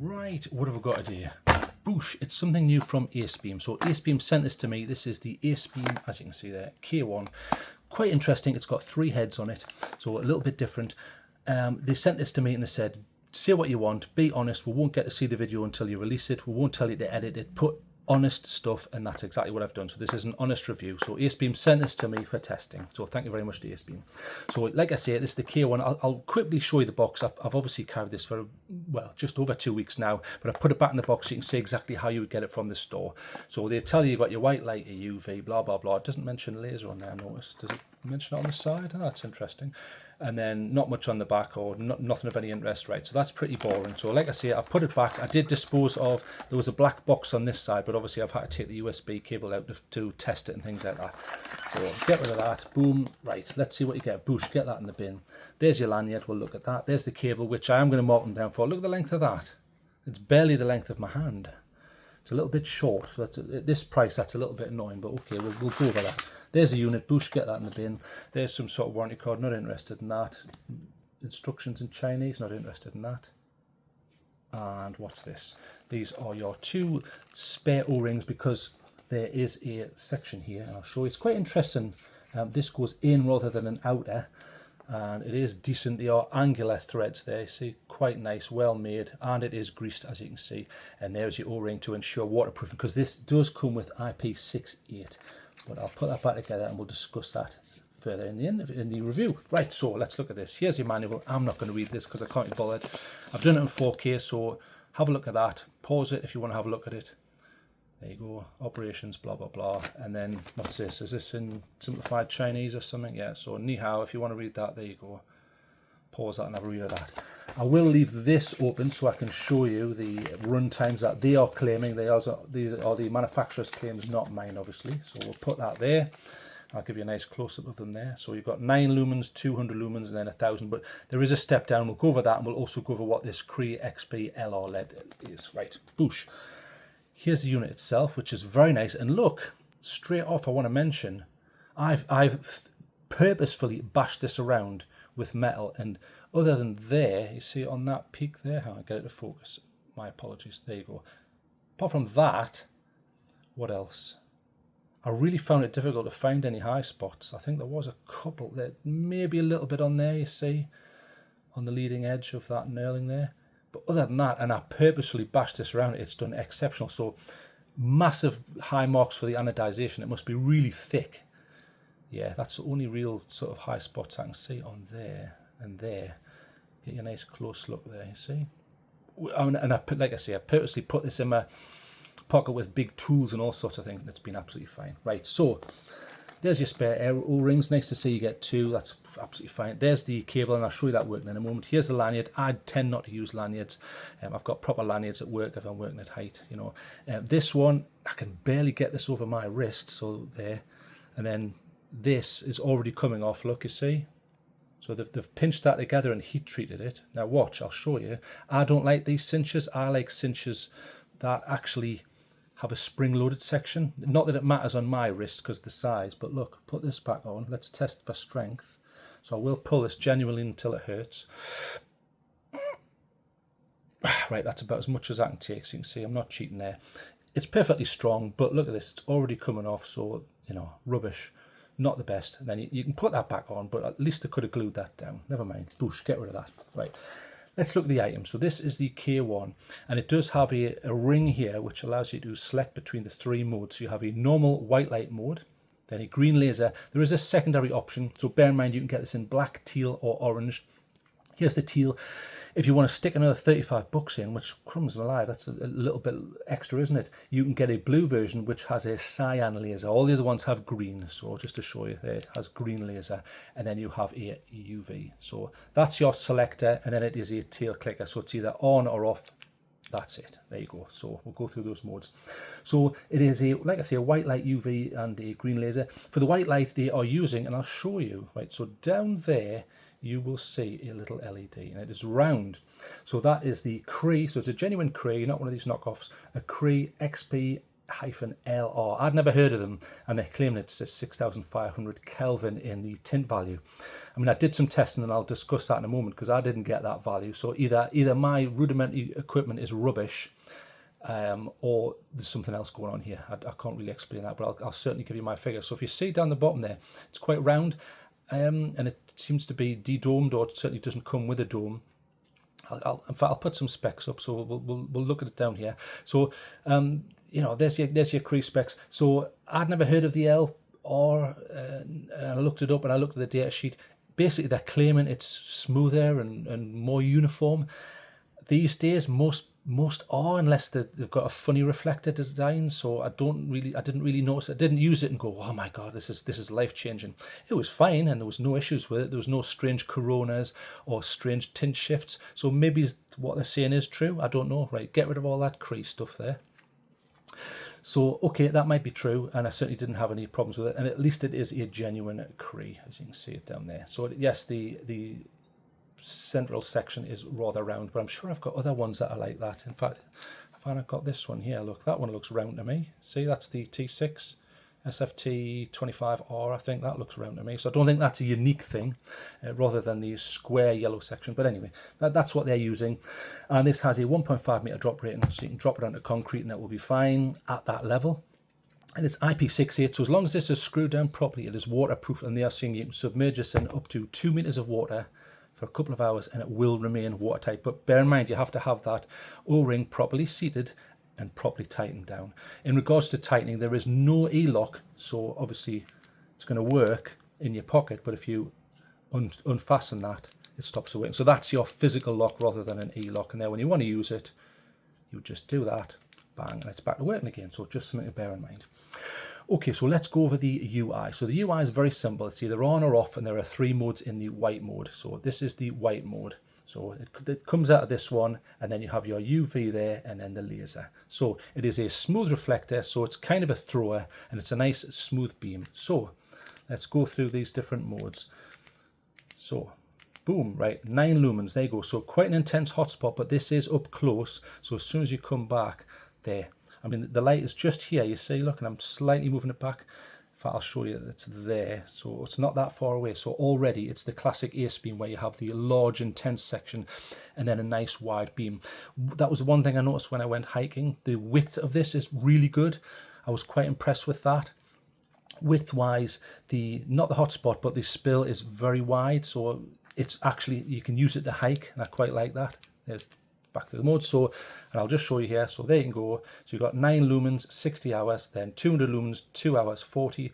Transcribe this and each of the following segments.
Right, what have we got today? Boosh, it's something new from Acebeam. So Acebeam sent this to me. This is the Acebeam, as you can see there, K1. Quite interesting. It's got 3 heads on it, so a little bit different. They sent this to me and they said, say what you want, be honest, we won't get to see the video until you release it, we won't tell you to edit it, put honest stuff, and that's exactly what I've done. So this is an honest review. So Acebeam sent this to me for testing, so thank you very much to Acebeam. So like I say, this is the K1. I'll quickly show you the box. I've obviously carried this for, well, just over 2 weeks now, but I've put it back in the box so you can see exactly how you would get it from the store. So they tell you you've got your white light, your UV, blah blah blah. It doesn't mention laser on there, notice. Does it mention it on the side? Oh, that's interesting. And then not much on the back, or nothing of any interest, right? So that's pretty boring. So like I say, I put it back. I did dispose of, there was a black box on this side, but obviously I've had to take the USB cable out to test it and things like that. So get rid of that, boom, right, let's see what you get. Boosh, get that in the bin. There's your lanyard, we'll look at that. There's the cable, which I am going to mark them down for. Look at the length of that. It's barely the length of my hand. It's a little bit short, so that's at this price that's a little bit annoying, but okay, we'll go over that. There's a unit, Boosh, get that in the bin. There's some sort of warranty card, not interested in that. Instructions in Chinese, not interested in that. And what's this? These are your 2 spare O-rings, because there is a section here, and I'll show you. It's quite interesting. This goes in rather than an outer, and it is decent. They are angular threads there, you see, quite nice, well made, and it is greased, as you can see. And there's your O-ring to ensure waterproofing, because this does come with IP68. But I'll put that back together and we'll discuss that further in the review. Right, so let's look at this. Here's your manual. I'm not going to read this because I can't be bothered. I've done it in 4K, so have a look at that. Pause it if you want to have a look at it. There you go. Operations, blah, blah, blah. And then, what's this? Is this in simplified Chinese or something? Yeah, so ni hao, if you want to read that, there you go. Pause that and have a read of that. I will leave this open so I can show you the run times that they are claiming. These are the manufacturer's claims, not mine, obviously. So we'll put that there. I'll give you a nice close-up of them there. So you've got 9 lumens, 200 lumens, and then 1000. But there is a step down. We'll go over that, and we'll also go over what this Cree XP LR LED is. Right, boosh. Here's the unit itself, which is very nice. And look, straight off, I want to mention, I've purposefully bashed this around with metal, and other than there, you see on that peak there, how I get it to focus, my apologies, there you go. Apart from that, what else? I really found it difficult to find any high spots. I think there was a couple there, maybe a little bit on there, you see, on the leading edge of that knurling there. But other than that, and I purposefully bashed this around, it's done exceptional. So massive high marks for the anodization. It must be really thick. Yeah, that's the only real sort of high spots I can see on there and there. Get you a nice close look there, you see. And I've put, like I say, I've purposely put this in my pocket with big tools and all sorts of things, and it's been absolutely fine. Right, so there's your spare air O-rings. Nice to see you get 2. That's absolutely fine. There's the cable, and I'll show you that working in a moment. Here's the lanyard. I tend not to use lanyards. I've got proper lanyards at work if I'm working at height, you know. This one, I can barely get this over my wrist, so there. And then this is already coming off, look, you see. So they've pinched that together and heat treated it. Now watch, I'll show you. I don't like these cinches. I like cinches that actually have a spring-loaded section. Not that it matters on my wrist because of the size, but look, put this back on. Let's test for strength. So I will pull this genuinely until it hurts. Right, that's about as much as I can take, so you can see I'm not cheating there. It's perfectly strong, but look at this, it's already coming off, so, you know, rubbish. Not the best. And then you can put that back on, but at least I could have glued that down. Never mind. Boosh, get rid of that. Right. Let's look at the item. So this is the K1, and it does have a ring here which allows you to select between the 3 modes. So you have a normal white light mode, then a green laser. There is a secondary option, so bear in mind you can get this in black, teal, or orange. Here's the teal. If you want to stick another 35 bucks in, which crumbs alive, that's a little bit extra, isn't it? You can get a blue version which has a cyan laser. All the other ones have green, so just to show you there, it has green laser, and then you have a UV. So that's your selector, and then it is a tail clicker, so it's either on or off. That's it. There you go. So we'll go through those modes. So it is a, like I say, a white light UV and a green laser. For the white light they are using, and I'll show you, right, so down there you will see a little LED, and it is round. So that is the Cree, so it's a genuine Cree, not one of these knockoffs, a Cree XP LR. I'd never heard of them, and they're claiming it's 6,500 Kelvin in the tint value. I mean, I did some testing, and I'll discuss that in a moment, because I didn't get that value. So either my rudimentary equipment is rubbish, or there's something else going on here. I can't really explain that, but I'll certainly give you my figure. So if you see down the bottom there, it's quite round, and it seems to be de-domed, or it certainly doesn't come with a dome. In fact, I'll put some specs up, so we'll look at it down here. So you know, there's your Cree specs. So I'd never heard of the L, and I looked it up, and I looked at the data sheet. Basically, they're claiming it's smoother and more uniform. These days, most are, unless they've got a funny reflector design. So I didn't really notice. I didn't use it and go, oh my god, this is life changing. It was fine, and there was no issues with it. There was no strange coronas or strange tint shifts. So maybe what they're saying is true. I don't know. Right, get rid of all that Cree stuff there. So okay, that might be true, and I certainly didn't have any problems with it. And at least it is a genuine Cree, as you can see it down there. So yes, the central section is rather round, but I'm sure I've got other ones that are like that. In fact, I've got this one here. Look, that one looks round to me. See, that's the T6 SFT 25R. I think that looks round to me. So I don't think that's a unique thing, rather than the square yellow section. But anyway, that's what they're using. And this has a 1.5 meter drop rating, so you can drop it onto concrete and it will be fine at that level. And it's IP68, so as long as this is screwed down properly, it is waterproof, and they are saying you can submerge this in up to 2 meters of water for a couple of hours and it will remain watertight. But bear in mind, you have to have that O-ring properly seated and properly tightened down. In regards to tightening, there is no E-lock, so obviously it's going to work in your pocket, but if you unfasten that, it stops working. So that's your physical lock rather than an E-lock, and then when you want to use it, you just do that, bang, and it's back to working again. So just something to bear in mind. Okay, so let's go over the UI. So the UI is very simple. It's either on or off, and there are 3 modes in the white mode. So this is the white mode. So it comes out of this one, and then you have your UV there, and then the laser. So it is a smooth reflector, so it's kind of a thrower, and it's a nice smooth beam. So let's go through these different modes. So boom, right, 9 lumens, there you go. So quite an intense hotspot, but this is up close. So as soon as you come back there, I mean, the light is just here, you see, look, and I'm slightly moving it back. In fact, I'll show you that it's there, so it's not that far away. So already it's the classic Acebeam where you have the large, intense section and then a nice wide beam. That was one thing I noticed when I went hiking. The width of this is really good. I was quite impressed with that. Width-wise, not the hotspot, but the spill is very wide, so it's actually, you can use it to hike, and I quite like that. There's back to the mode. So, and I'll just show you here. So there you can go. So you've got 9 lumens, 60 hours, then 200 lumens, 2 hours, 40,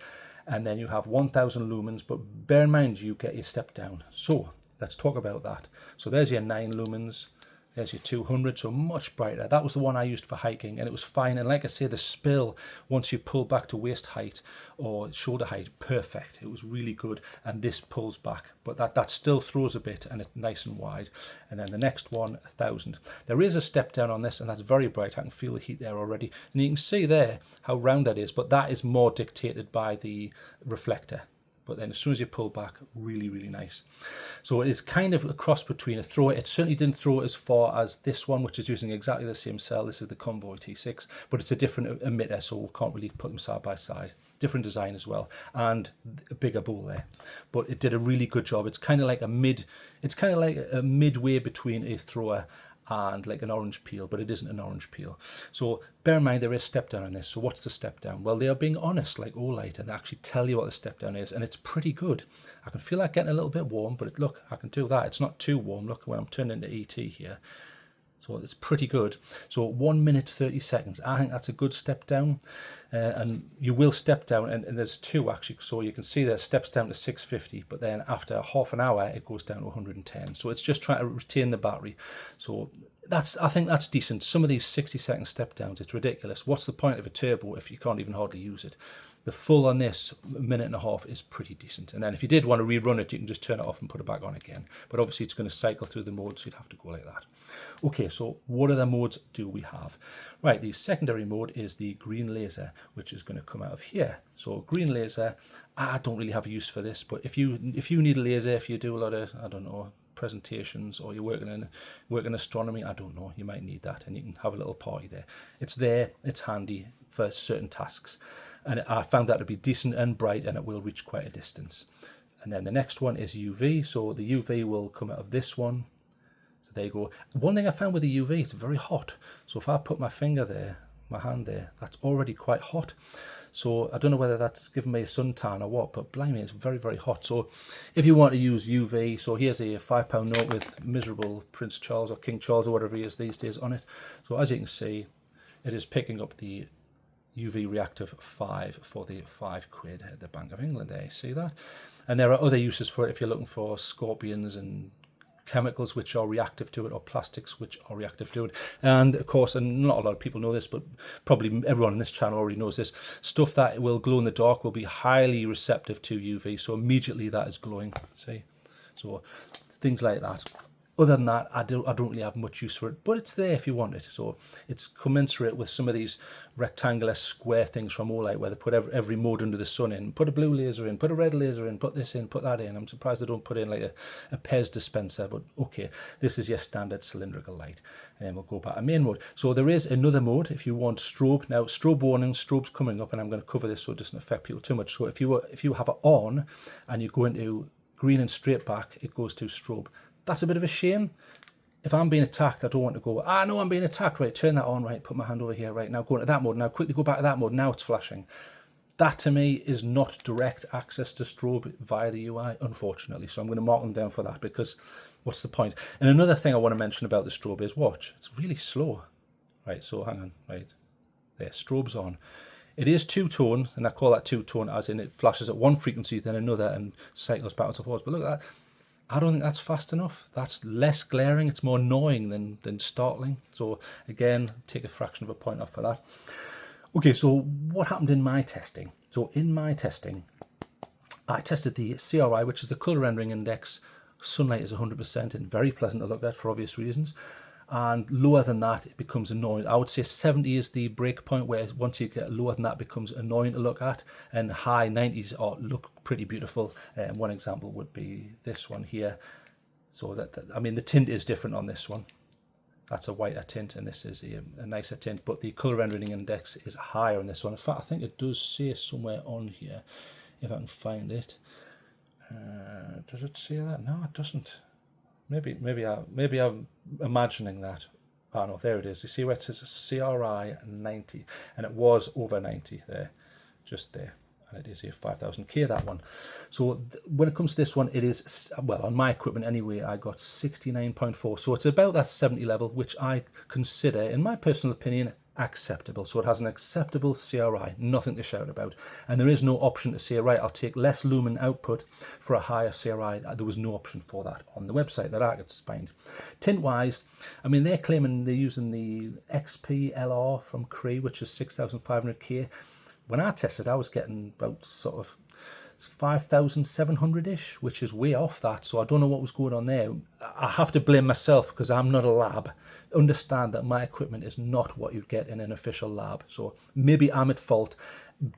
and then you have 1000 lumens. But bear in mind, you get your step down. So let's talk about that. So there's your 9 lumens. There's your 200, so much brighter. That was the one I used for hiking, and it was fine. And like I say, the spill, once you pull back to waist height or shoulder height, perfect. It was really good, and this pulls back. But that still throws a bit, and it's nice and wide. And then the next one, 1000. There is a step down on this, and that's very bright. I can feel the heat there already. And you can see there how round that is, but that is more dictated by the reflector. But then as soon as you pull back, really, really nice. So it's kind of a cross between a thrower. It certainly didn't throw as far as this one, which is using exactly the same cell. This is the Convoy T6, but it's a different emitter, so we can't really put them side by side. Different design as well, and a bigger bowl there. But it did a really good job. It's kind of like a midway between a thrower and like an orange peel, but it isn't an orange peel. So bear in mind, there is step down on this. So what's the step down? Well, they are being honest, like Olight, and they actually tell you what the step down is, and it's pretty good. I can feel that getting a little bit warm, but look, I can do that. It's not too warm. Look when I'm turning into ET here. So it's pretty good. So 1 minute 30 seconds. I think that's a good step down. And you will step down, and there's 2 actually. So you can see there steps down to 650, but then after half an hour it goes down to 110. So it's just trying to retain the battery. So I think that's decent. Some of these 60-second step downs, it's ridiculous. What's the point of a turbo if you can't even hardly use it? The full on this, 1.5 minutes, is pretty decent. And then if you did want to rerun it, you can just turn it off and put it back on again. But obviously it's going to cycle through the modes, so you'd have to go like that. Okay, so what other modes do we have? Right, the secondary mode is the green laser, which is going to come out of here. So green laser, I don't really have a use for this, but if you need a laser, if you do a lot of, I don't know, presentations, or you're working in astronomy, I don't know, you might need that, and you can have a little party there. It's there, it's handy, for certain tasks. And I found that to be decent and bright, and it will reach quite a distance. And then the next one is UV. So the UV will come out of this one. So there you go. One thing I found with the UV, it's very hot. So if I put my finger there, my hand there, that's already quite hot. So I don't know whether that's given me a suntan or what, but blimey, it's very, very hot. So if you want to use UV, so here's a £5 note with miserable Prince Charles or King Charles or whatever he is these days on it. So as you can see, it is picking up the UV reactive 5 for the £5 at the Bank of England there. You see that? And there are other uses for it if you're looking for scorpions and chemicals which are reactive to it, or plastics which are reactive to it. And of course, and not a lot of people know this, but probably everyone on this channel already knows this, stuff that will glow in the dark will be highly receptive to UV, so immediately that is glowing. See, so things like that. Other than that, I don't really have much use for it, but it's there if you want it. So it's commensurate with some of these rectangular square things from Olight, where they put every mode under the sun in, put a blue laser in, put a red laser in, put this in, put that in. I'm surprised they don't put in like a Pez dispenser, but okay, this is your standard cylindrical light. And then we'll go back to main mode. So there is another mode if you want strobe. Now, strobe warning, strobe's coming up, and I'm going to cover this so it doesn't affect people too much. So if you have it on and you go into green and straight back, it goes to strobe. That's a bit of a shame. If I'm being attacked, I don't want to go, no, I'm being attacked, right, turn that on, right, put my hand over here, right, now go into that mode, now quickly go back to that mode, now it's flashing. That to me is not direct access to strobe via the UI, unfortunately, so I'm going to mark them down for that, because what's the point? And another thing I want to mention about the strobe is, watch, it's really slow. Right, so hang on, right, there, strobe's on. It is two-tone, and I call that two-tone as in it flashes at one frequency, then another, and cycles backwards and forwards, but look at that. I don't think that's fast enough. That's less glaring. It's more annoying than startling. So again, take a fraction of a point off for that. Okay, so what happened in my testing? So in my testing, I tested the CRI, which is the color rendering index. Sunlight is 100% and very pleasant to look at for obvious reasons. And lower than that, it becomes annoying. I would say 70 is the break point, where once you get lower than that, it becomes annoying to look at. And high 90s look pretty beautiful. One example would be this one here. So I mean, the tint is different on this one. That's a whiter tint, and this is a nicer tint. But the color rendering index is higher on this one. In fact, I think it does say somewhere on here, if I can find it. Does it say that? No, it doesn't. Maybe I'm imagining that. Oh no, there it is. You see where it says CRI 90, and it was over 90 there, just there, and it is here 5000K, that one. So when it comes to this one, it is, well, on my equipment anyway, I got 69.4, so it's about that 70 level, which I consider, in my personal opinion, acceptable. So it has an acceptable CRI, nothing to shout about. And there is no option to say, right, I'll take less lumen output for a higher CRI. There was no option for that on the website that I could find. Tint wise, I mean, they're claiming they're using the XP LR from Cree, which is 6500K. When I tested, I was getting about sort of 5,700-ish, which is way off that. So I don't know what was going on there. I have to blame myself because I'm not a lab. Understand that my equipment is not what you'd get in an official lab. So maybe I'm at fault.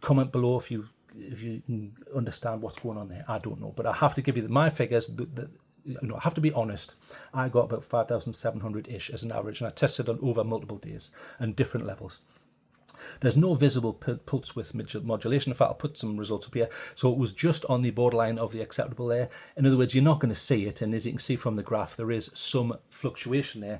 Comment below if you can understand what's going on there. I don't know, but I have to give you my figures. I have to be honest. I got about 5,700-ish as an average, and I tested on over multiple days and different levels. There's no visible pulse width modulation. In fact, I'll put some results up here. So it was just on the borderline of the acceptable there. In other words, you're not going to see it. And as you can see from the graph, there is some fluctuation there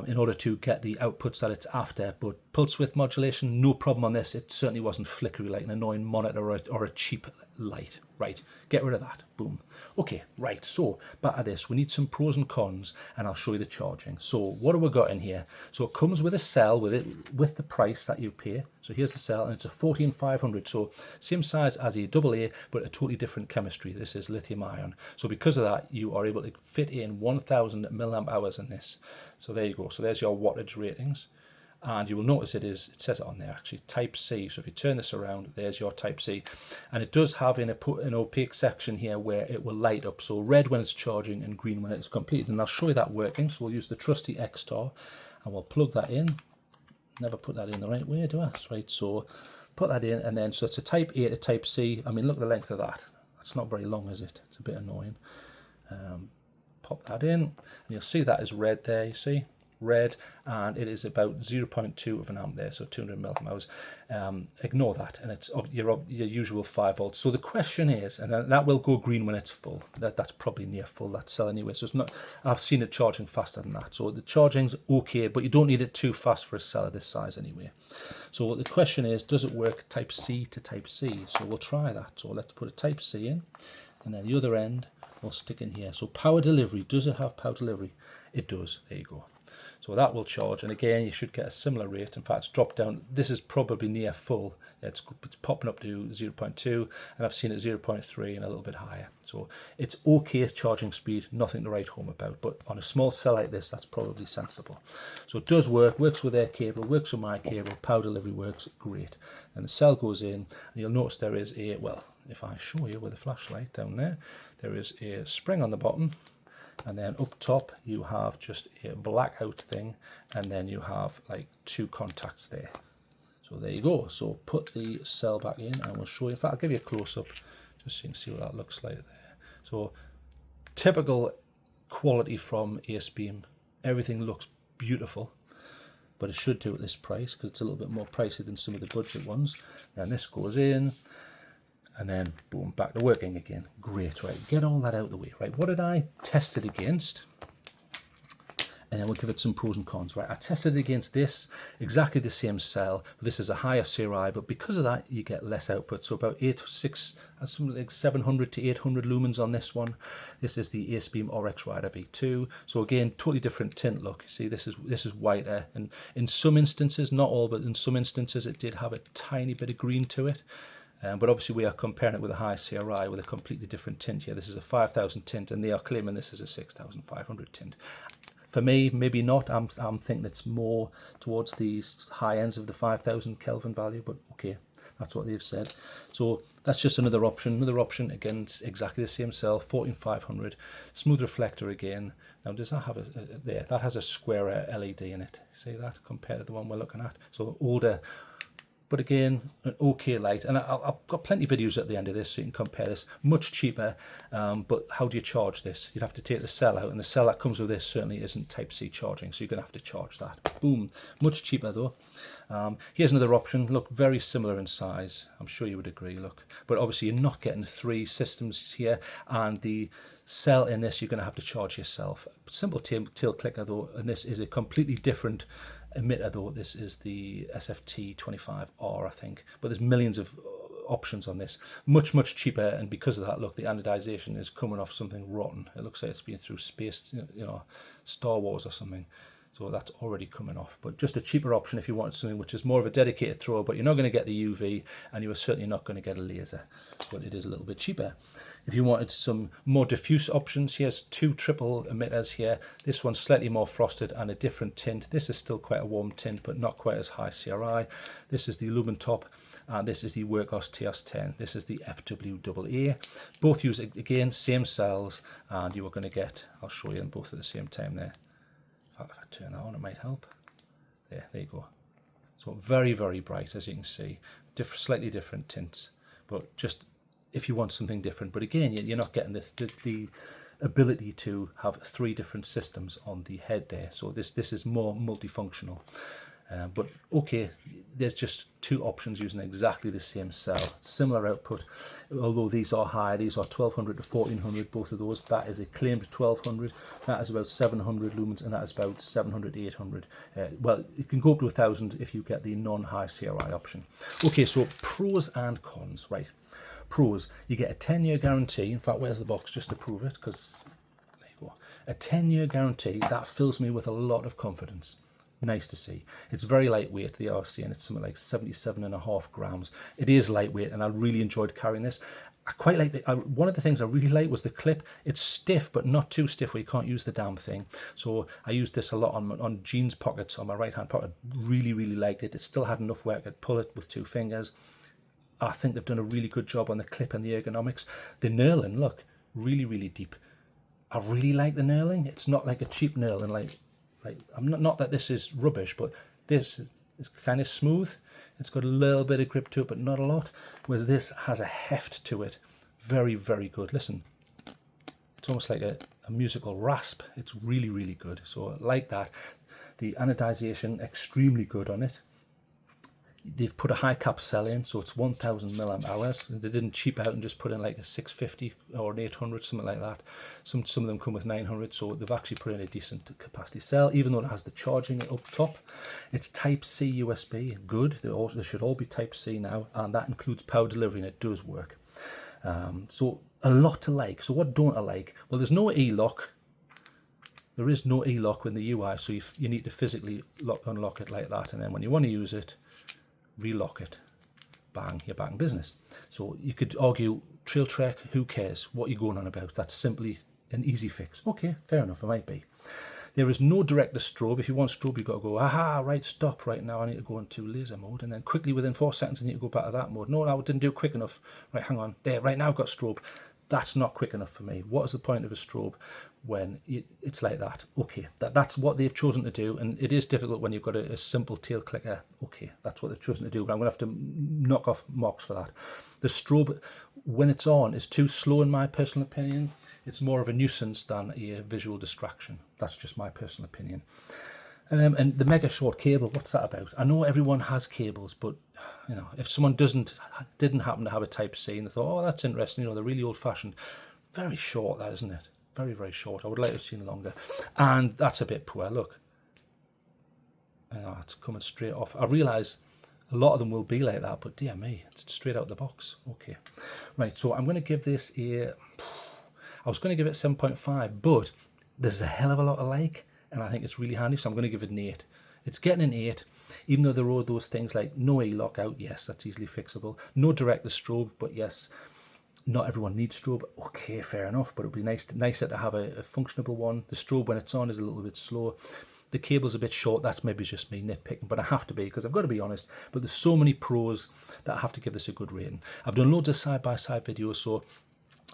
in order to get the outputs that it's after. But pulse width modulation, no problem on this. It certainly wasn't flickery like an annoying monitor or a cheap light. Right, get rid of that. Boom. Okay, right, so back to this. We need some pros and cons, and I'll show you the charging. So what have we got in here? So it comes with a cell with the price that you pay. So here's the cell, and it's a 14500. So same size as a AA, but a totally different chemistry. This is lithium ion. So because of that, you are able to fit in 1000 milliamp hours in this. So there you go. So there's your wattage ratings. And you will notice it says it on there actually, type C. So if you turn this around, there's your type C. And it does have an opaque section here where it will light up. So red when it's charging and green when it's completed. And I'll show you that working. So we'll use the trusty X-Star and we'll plug that in. Never put that in the right way, do I? That's right. So put that in, and then so it's a type A to type C. I mean, look at the length of that. That's not very long, is it? It's a bit annoying. Pop that in, and you'll see that is red there, you see. red, and it is about 0.2 of an amp there, so 200 milliamp hours. Ignore that, and it's your usual 5 volts. So the question is, and that will go green when it's full. That's probably near full, that cell anyway. So it's not. I've seen it charging faster than that. So the charging's okay, but you don't need it too fast for a cell of this size anyway. So the question is, does it work Type C to Type C? So we'll try that. So let's put a Type C in, and then the other end we'll stick in here. So power delivery, does it have power delivery? It does. There you go. So that will charge, and again you should get a similar rate. In fact, it's dropped down. This is probably near full. It's popping up to 0.2, and I've seen it 0.3 and a little bit higher. So it's okay charging speed, nothing to write home about, but on a small cell like this, that's probably sensible. So it does work, works with their cable, works with my cable, power delivery works great. And the cell goes in, and you'll notice there is a, well, if I show you with a flashlight down there, there is a spring on the bottom, and then up top you have just a blackout thing, and then you have like 2 contacts there. So there you go. So put the cell back in, and we'll show you. In fact, I'll give you a close-up just so you can see what that looks like there. So typical quality from Acebeam. Everything looks beautiful, but it should do at this price because it's a little bit more pricey than some of the budget ones. And this goes in, and then boom, back to working again. Great, right? Get all that out of the way, right? What did I test it against? And then we'll give it some pros and cons, right? I tested it against this, exactly the same cell. This is a higher CRI, but because of that, you get less output. So about something like 700 to 800 lumens on this one. This is the Acebeam RX Rider V2. So again, totally different tint look. See, this is whiter, and in some instances, not all, but in some instances, it did have a tiny bit of green to it. But obviously we are comparing it with a high CRI with a completely different tint here. This is a 5000 tint, and they are claiming this is a 6500 tint. For me, maybe not. I'm thinking it's more towards these high ends of the 5000 Kelvin value, but okay, that's what they've said. So that's just another option. Another option, again, it's exactly the same cell, 14500, smooth reflector again. Now, does that have there? That has a square LED in it. See that compared to the one we're looking at? So older. But again, an okay light, and I've got plenty of videos at the end of this so you can compare this. Much cheaper, but how do you charge this? You'd have to take the cell out, and the cell that comes with this certainly isn't Type C charging, so you're going to have to charge that. Boom, much cheaper though. Here's another option. Look, very similar in size. I'm sure you would agree, look. But obviously you're not getting 3 systems here, and the cell in this you're going to have to charge yourself. Simple tail clicker though, and this is a completely different emitter though. This is the SFT25R, I think, but there's millions of options on this. Much cheaper, and because of that, look, the anodization is coming off something rotten. It looks like it's been through space, you know, Star Wars or something. So that's already coming off, but just a cheaper option if you want something which is more of a dedicated thrower, but you're not going to get the UV, and you are certainly not going to get a laser, but it is a little bit cheaper. If you wanted some more diffuse options, here's 2 triple emitters here. This one's slightly more frosted and a different tint. This is still quite a warm tint, but not quite as high CRI. This is the Lumen Top, and this is the Workhorse TS10. This is the FWAA. Both use, again, same cells, and you are going to get, I'll show you them both at the same time there. If I turn that on, it might help. There you go. So very bright, as you can see. Slightly different tints, but just if you want something different. But again, you're not getting the ability to have 3 different systems on the head there. So this is more multifunctional. But okay, there's just 2 options using exactly the same cell, similar output, although these are high. These are 1200 to 1400, both of those. That is a claimed 1200, that is about 700 lumens, and that is about 700 to 800. Well, it can go up to 1000 if you get the non-high CRI option. Okay, so pros and cons, right? Pros, you get a 10-year guarantee. In fact, where's the box just to prove it? Because there you go. A 10-year guarantee, that fills me with a lot of confidence. Nice to see. It's very lightweight, the RC, and it's something like 77.5 grams. It is lightweight, and I really enjoyed carrying this. I quite like one of the things I really liked was the clip. It's stiff, but not too stiff where you can't use the damn thing. So I used this a lot on jeans pockets, on my right-hand pocket. Really liked it. It still had enough where I could pull it with 2 fingers. I think they've done a really good job on the clip and the ergonomics. The knurling, look, really deep. I really like the knurling. It's not like a cheap knurling, like I'm not that this is rubbish, but this is kind of smooth. It's got a little bit of grip to it, but not a lot. Whereas this has a heft to it. Very good. Listen, it's almost like a musical rasp. It's really good. So I like that. The anodization, extremely good on it. They've put a high cap cell in, so it's 1000 milliamp hours. They didn't cheap out and just put in like a 650 or an 800, something like that. Some of them come with 900, so they've actually put in a decent capacity cell, even though it has the charging up top. It's Type C USB, good. They should all be Type C now, and that includes power delivery, and it does work. So a lot to like. So what don't I like? Well, there's no e-lock. There is no e-lock in the UI, so you need to physically unlock it like that, and then when you want to use it, relock it, bang, you're back in business. So you could argue, TrailTrek, who cares what you're going on about? That's simply an easy fix. Okay, fair enough, it might be. There is no direct to strobe. If you want strobe, you've got to go, aha, right, stop right now, I need to go into laser mode, and then quickly within 4 seconds I need to go back to that mode. No, I didn't do it quick enough. Right, hang on, there, right now I've got strobe. That's not quick enough for me. What is the point of a strobe when it's like that? Okay, that's what they've chosen to do, and it is difficult when you've got a simple tail clicker. Okay, that's what they've chosen to do, but I'm going to have to knock off marks for that. The strobe, when it's on, is too slow in my personal opinion. It's more of a nuisance than a visual distraction. That's just my personal opinion. And the mega short cable, what's that about? I know everyone has cables, but you know, if someone didn't happen to have a Type C and they thought, oh, that's interesting, you know, they're really old-fashioned. Very short, that, isn't it? Very, very short. I would like to have seen longer. And that's a bit poor. Look, you know, it's coming straight off. I realise a lot of them will be like that, but dear me, it's straight out of the box. Okay, right. So I'm going to give this I was going to give it 7.5, but there's a hell of a lot of like, and I think it's really handy, so I'm going to give it an 8. It's getting an 8, even though there are those things like no e-lock out. Yes, that's easily fixable. No direct to strobe, but yes, not everyone needs strobe. Okay, fair enough, but it would be nicer to have a functionable one. The strobe, when it's on, is a little bit slow. The cable's a bit short. That's maybe just me nitpicking, but I have to be, because I've got to be honest. But there's so many pros that I have to give this a good rating. I've done loads of side-by-side videos, so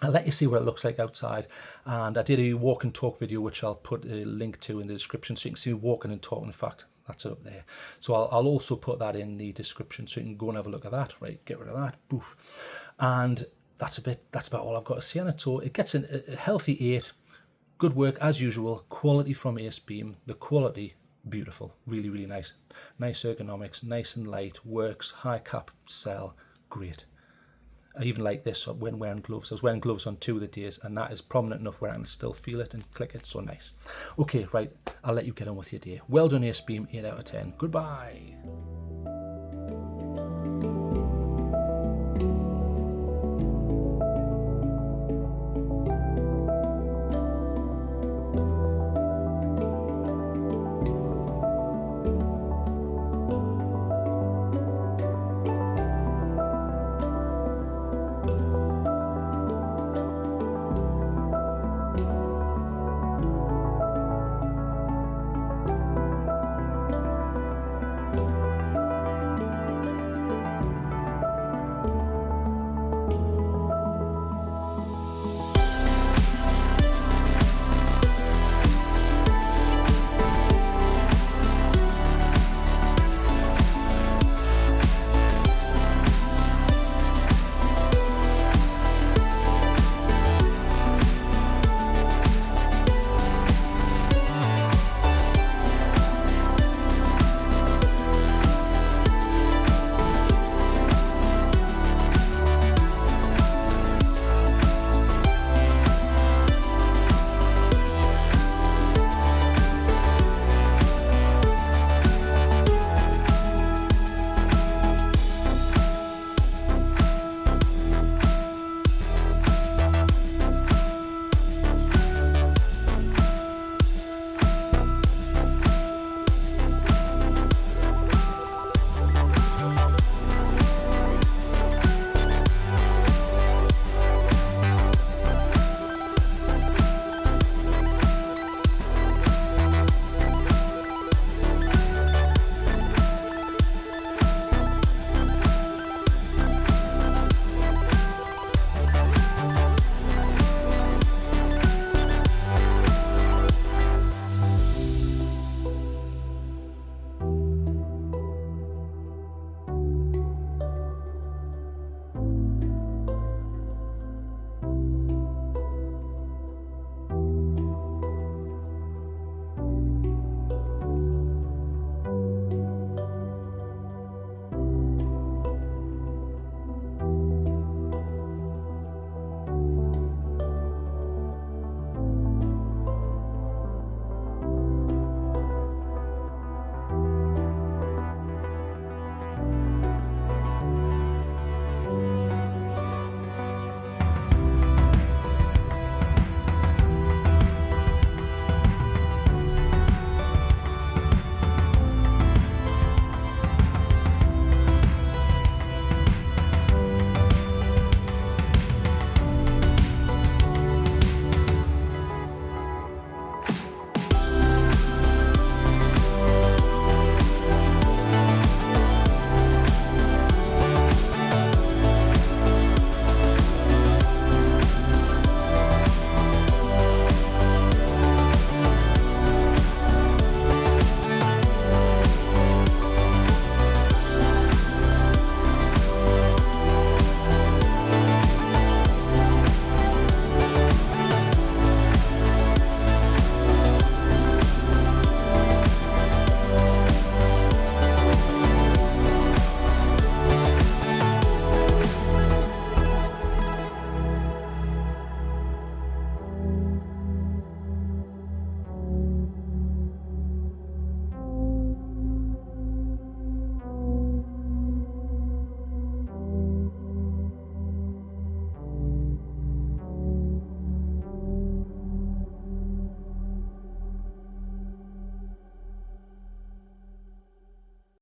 I'll let you see what it looks like outside. And I did a walk and talk video, which I'll put a link to in the description, so you can see me walking and talking. In fact, that's up there. So I'll also put that in the description, so you can go and have a look at that. Right, get rid of that. Boof. And that's about all I've got to say on it. So it gets a healthy 8. Good work as usual. Quality from Acebeam. The quality, beautiful. Really, really nice. Nice ergonomics, nice and light. Works. High cap cell. Great. I even like this when wearing gloves. I was wearing gloves on 2 of the days, and that is prominent enough where I can still feel it and click it. So nice. Okay, right. I'll let you get on with your day. Well done, Acebeam. 8 out of 10. Goodbye.